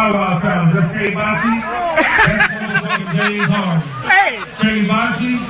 Wow, sound. Just say Bashi. That's motherfucking James Harden. Say Bashi. James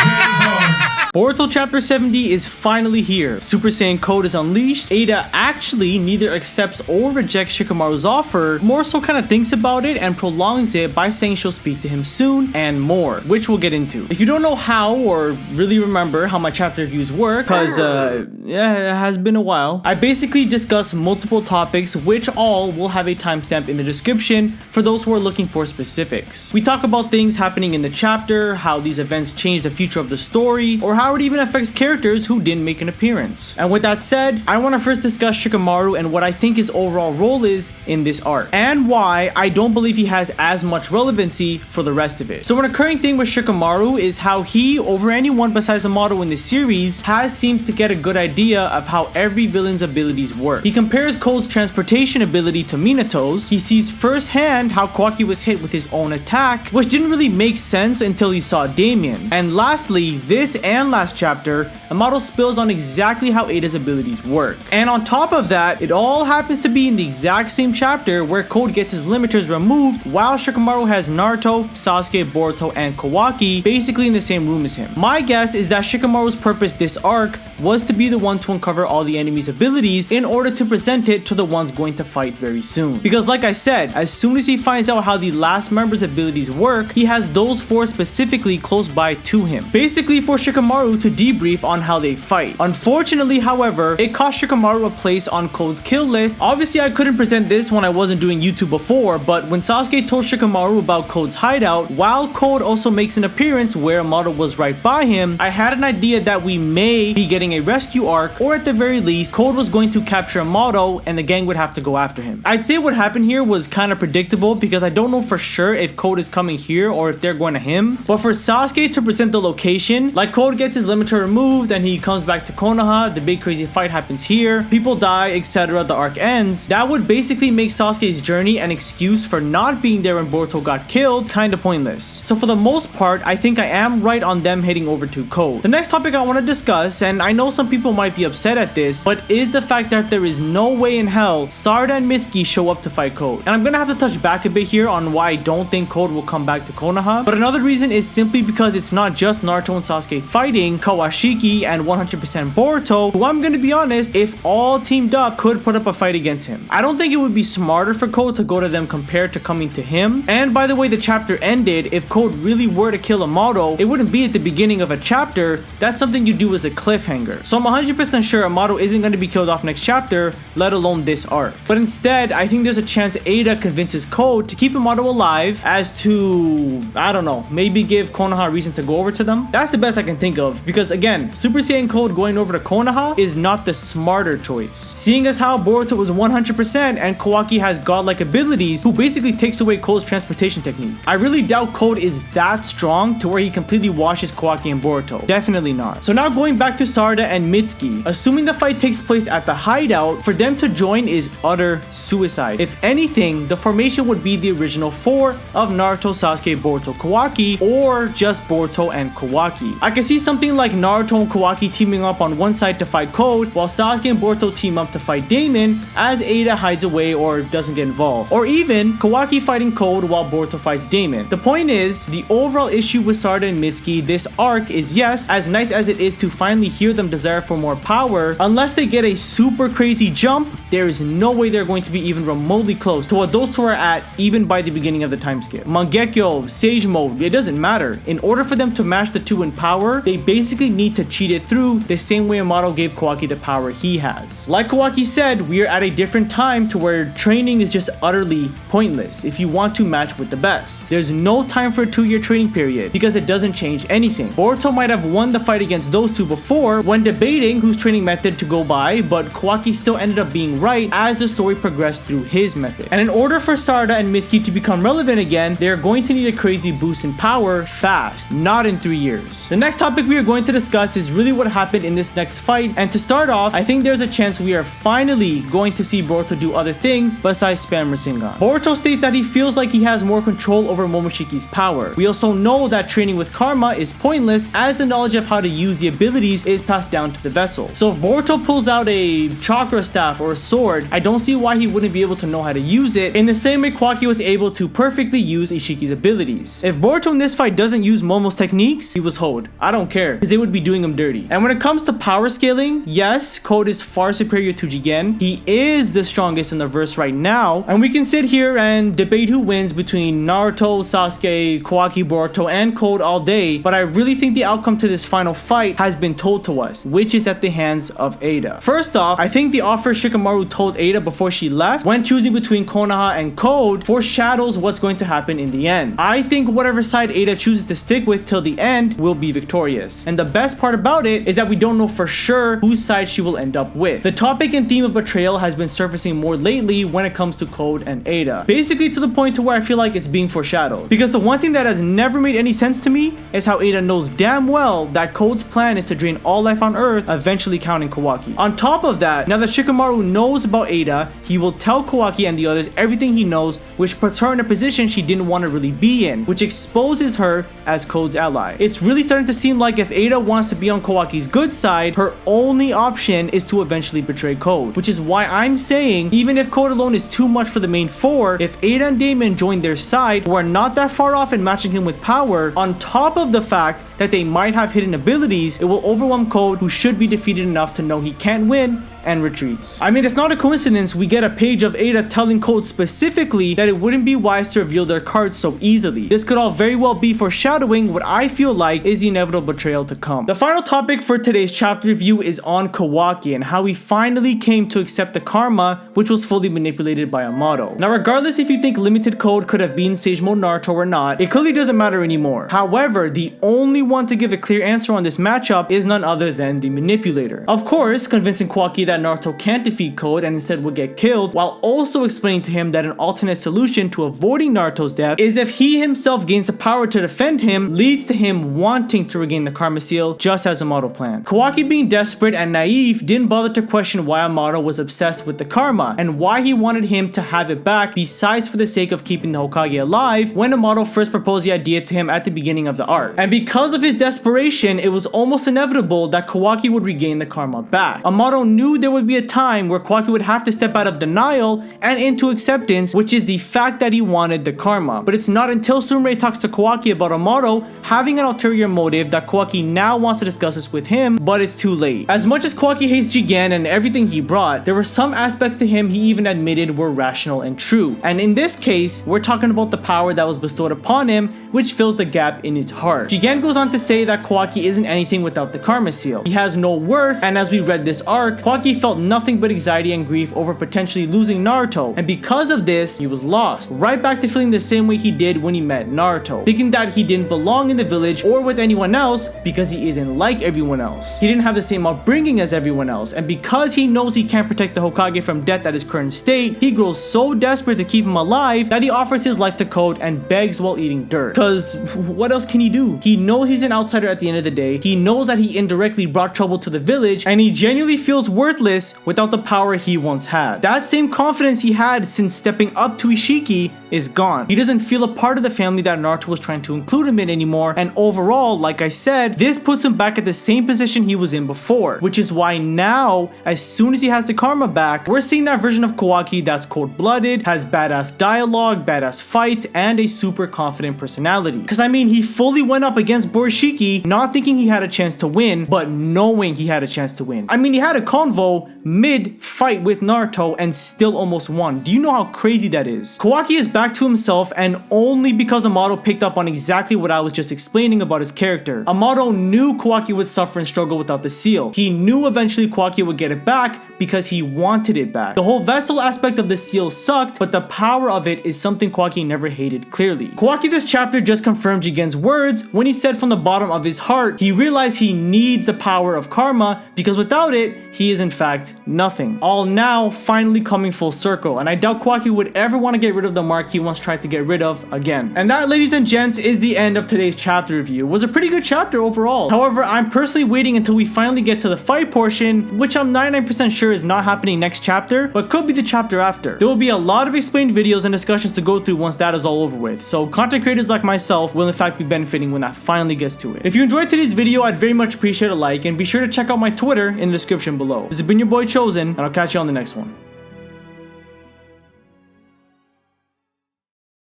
Harden. Boruto Chapter 70 is finally here. Super Saiyan Code is unleashed. Eida actually neither accepts or rejects Shikimaru's offer, more so kind of thinks about it and prolongs it by saying she'll speak to him soon and more, which we'll get into. If you don't know how or really remember how my chapter reviews work, cause yeah, it has been a while, I basically discuss multiple topics which all will have a timestamp in the description for those who are looking for specifics. We talk about things happening in the chapter, how these events change the future of the story, or how it even affects characters who didn't make an appearance. And with that said, I want to first discuss Shikimaru and what I think his overall role is in this arc, and why I don't believe he has as much relevancy for the rest of it. So an occurring thing with Shikimaru is how he, over anyone besides Amado in the series, has seemed to get a good idea of how every villain's abilities work. He compares Code's transportation ability to Minato's. He sees firsthand how Kawaki was hit with his own attack, which didn't really make sense until he saw Damien. And lastly, this and last chapter, Amado spills on exactly how Eida's abilities work. And on top of that, it all happens to be in the exact same chapter where Code gets his limiters removed while Shikimaru has Naruto, Sasuke, Boruto, and Kawaki basically in the same room as him. My guess is that Shikimaru's purpose this arc was to be the one to uncover all the enemy's abilities in order to present it to the ones going to fight very soon. Because like I said, as soon as he finds out how the last member's abilities work, he has those four specifically close by to him, basically for Shikimaru to debrief on how they fight. Unfortunately, however, it cost Shikimaru a place on Code's kill list. Obviously, I couldn't present this when I wasn't doing YouTube before, but when Sasuke told Shikimaru about Code's hideout, while Code also makes an appearance where Amado was right by him, I had an idea that we may be getting a rescue arc, or at the very least, Code was going to capture Amado and the gang would have to go after him. I'd say what happened here was kind of predictable because I don't know for sure if Code is coming here or if they're going to him, but for Sasuke to present the location, like Code gets his limiter removed and he comes back to Konoha, the big crazy fight happens here, people die, etc., the arc ends, that would basically make Sasuke's journey an excuse for not being there when Boruto got killed kinda pointless. So for the most part, I think I am right on them heading over to Code. The next topic I want to discuss, and I know some people might be upset at this, but is the fact that there is no way in hell Sarada and Mitsuki show up to fight Code. And I'm gonna have to touch back a bit here on why I don't think Code will come back to Konoha, but another reason is simply because it's not just Naruto and Sasuke fighting, Kawashiki and 100% Boruto, who I'm gonna be honest, if all teamed up, could put up a fight against him. I don't think it would be smarter for Code to go to them compared to coming to him. And by the way the chapter ended, if Code really were to kill Amado, it wouldn't be at the beginning of a chapter. That's something you do as a cliffhanger. So I'm 100% sure Amado isn't going to be killed off next chapter, let alone this arc. But instead, I think there's a chance Eida convinces Code to keep Amado alive as to, I don't know, maybe give Konoha a reason to go over to them. That's the best I can think of, because again, Super Saiyan Code going over to Konoha is not the smarter choice. Seeing as how Boruto was 100% and Kawaki has godlike abilities, who basically takes away Code's transportation technique. I really doubt Code is that strong to where he completely washes Kawaki and Boruto. Definitely not. So now going back to Sarada and Mitsuki, assuming the fight takes place at the hideout, for them to join is utter suicide. If anything, the formation would be the original four of Naruto, Sasuke, Boruto, Kawaki, or just Boruto and Kawaki. I can see something like Naruto and Kawaki teaming up on one side to fight Code, while Sasuke and Boruto team up to fight Daemon as Eida hides away or doesn't get involved. Or even Kawaki fighting Code while Boruto fights Daemon. The point is, the overall issue with Sarada and Mitsuki this arc is, yes, as nice as it is to finally hear them desire for more power, unless they get a super crazy jump, there is no way they're going to be even remotely close to what those two are at even by the beginning of the time skip. Mangekyo, Sage Mode, it doesn't matter. In order for them to match the two in power, they basically need to cheat it through the same way Amado gave Kawaki the power he has. Like Kawaki said, we are at a different time to where training is just utterly pointless if you want to match with the best. There's no time for a 2-year training period because it doesn't change anything. Boruto might have won the fight against those two before when debating whose training method to go by, but Kawaki still ended up being right as the story progressed through his method. And in order for Sarada and Mitsuki to become relevant again, they're going to need a crazy boost in power fast, not in 3 years. The next topic we are going to discuss is really what happened in this next fight, and to start off, I think there's a chance we are finally going to see Boruto do other things besides spam Rasengan. Boruto states that he feels like he has more control over Momoshiki's power. We also know that training with Karma is pointless as the knowledge of how to use the abilities is passed down to the vessel. So if Boruto pulls out a chakra staff or a sword, I don't see why he wouldn't be able to know how to use it in the same way Kawaki was able to perfectly use Ishiki's abilities. If Boruto in this fight doesn't use Momo's techniques, he was hoed. I don't care, because they would be doing him dirty. And when it comes to power scaling, yes, Code is far superior to Jigen. He is the strongest in the verse right now, and we can sit here and debate who wins between Naruto, Sasuke, Kawaki, Boruto, and Code all day, but I really think the outcome to this final fight has been told to us, which is at the hands of Eida. First off, I think the offer Shikimaru told Eida before she left, when choosing between Konoha and Code, foreshadows what's going to happen in the end. I think whatever side Eida chooses to stick with till the end will be victorious. And the best part about it is that we don't know for sure whose side she will end up with. The topic and theme of betrayal has been surfacing more lately when it comes to Code and Eida. Basically to the point to where I feel like it's being foreshadowed. Because the one thing that has never made any sense to me is how Eida knows damn well that Code's plan is to drain all life on Earth, eventually counting Kawaki. On top of that, now that Shikimaru knows about Eida, he will tell Kawaki and the others everything he knows, which puts her in a position she didn't want to really be in, which exposes her as Code's ally. It's really starting to seem like if Eida wants to be on Kawaki's good side, her only option is to eventually betray Code, which is why I'm saying even if Code alone is too much for the main four, if Eida and Daemon join their side, who are not that far off in matching him with power, on top of the fact that they might have hidden abilities, it will overwhelm Code, who should be defeated enough to know he can't win and retreats. I mean, it's not a coincidence we get a page of Eida telling Code specifically that it wouldn't be wise to reveal their cards so easily. This could all very well be foreshadowing what I feel like is the inevitable betrayal to come. The final topic for today's chapter review is on Kawaki and how he finally came to accept the karma which was fully manipulated by Amado. Now, regardless if you think Limited Code could have been Sage Mode Naruto or not, it clearly doesn't matter anymore. However, the only one to give a clear answer on this matchup is none other than the manipulator. Of course, convincing Kawaki that Naruto can't defeat Code and instead will get killed, while also explaining to him that an alternate solution to avoiding Naruto's death is if he himself gains the power to defend him, leads to him wanting to regain the Karma Seal, just as Amado planned. Kawaki, being desperate and naive, didn't bother to question why Amado was obsessed with the karma and why he wanted him to have it back, besides for the sake of keeping the Hokage alive, when Amado first proposed the idea to him at the beginning of the arc. And because of his desperation, it was almost inevitable that Kawaki would regain the karma back. Amado knew there would be a time where Kawaki would have to step out of denial and into acceptance, which is the fact that he wanted the karma. But it's not until Sumire talks to Kawaki about Amado having an ulterior motive that Kawaki now wants to discuss this with him, but it's too late. As much as Kawaki hates Jigen and everything he brought, there were some aspects to him he even admitted were rational and true. And in this case, we're talking about the power that was bestowed upon him, which fills the gap in his heart. Jigen goes on to say that Kawaki isn't anything without the Karma Seal. He has no worth, and as we read this arc, Kawaki felt nothing but anxiety and grief over potentially losing Naruto, and because of this, he was lost. Right back to feeling the same way he did when he met Naruto, thinking that he didn't belong in the village or with anyone else because he isn't like everyone else. He didn't have the same upbringing as everyone else, and because he knows he can't protect the Hokage from death at his current state, he grows so desperate to keep him alive that he offers his life to Code and begs while eating dirt. Cause what else can he do? He knows he's an outsider at the end of the day, he knows that he indirectly brought trouble to the village, and he genuinely feels worthless without the power he once had. That same confidence he had since stepping up to Ishiki is gone. He doesn't feel a part of the family that Naruto was trying to include him in anymore, and overall, like I said, this puts him back at the same position he was in before, which is why now, as soon as he has the karma back, we're seeing that version of Kawaki that's cold-blooded, has badass dialogue, badass fights, and a super confident personality. Because I mean, he fully went up against Borushiki, not thinking he had a chance to win, but knowing he had a chance to win. I mean, he had a convo mid-fight with Naruto and still almost won. Do you know how crazy that is? Kawaki is back to himself, and only because Amado picked up on exactly what I was just explaining about his character. Amado knew Kawaki would suffer and struggle without the seal. He knew eventually Kawaki would get it back because he wanted it back. The whole vessel aspect of the seal sucked, but the power of it is something Kawaki never hated clearly. Kawaki this chapter just confirmed Jigen's words when he said from the bottom of his heart he realized he needs the power of karma because without it, he is in fact nothing. All now finally coming full circle, and I doubt Kawaki would ever want to get rid of the mark he once tried to get rid of again. And that, ladies and gents, is the end of today's chapter review. It was a pretty good chapter overall. However, I'm personally waiting until we finally get to the fight portion, which I'm 99% sure is not happening next chapter, but could be the chapter after. There will be a lot of explained videos and discussions to go through once that is all over with, so content creators like myself will in fact be benefiting when that finally gets to it. If you enjoyed today's video, I'd very much appreciate a like, and be sure to check out my Twitter in the description below. This has been your boy Chosen, and I'll catch you on the next one.